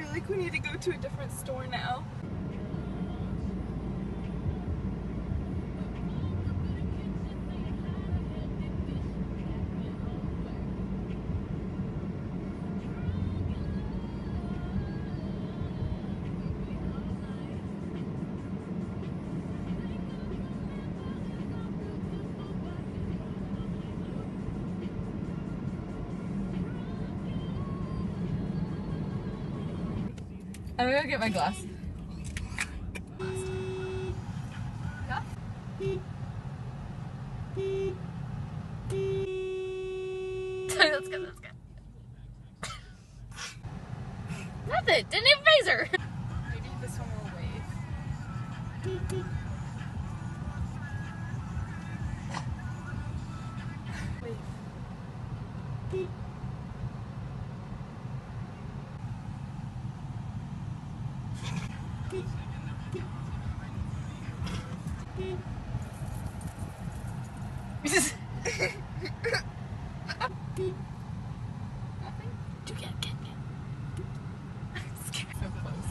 feel like we need to go to a different store now. I'm gonna go get my glass. Yeah? That's good, that's good. Nothing, didn't even phase her. Maybe this one will wave. Wave. Get. I'm scared. So close.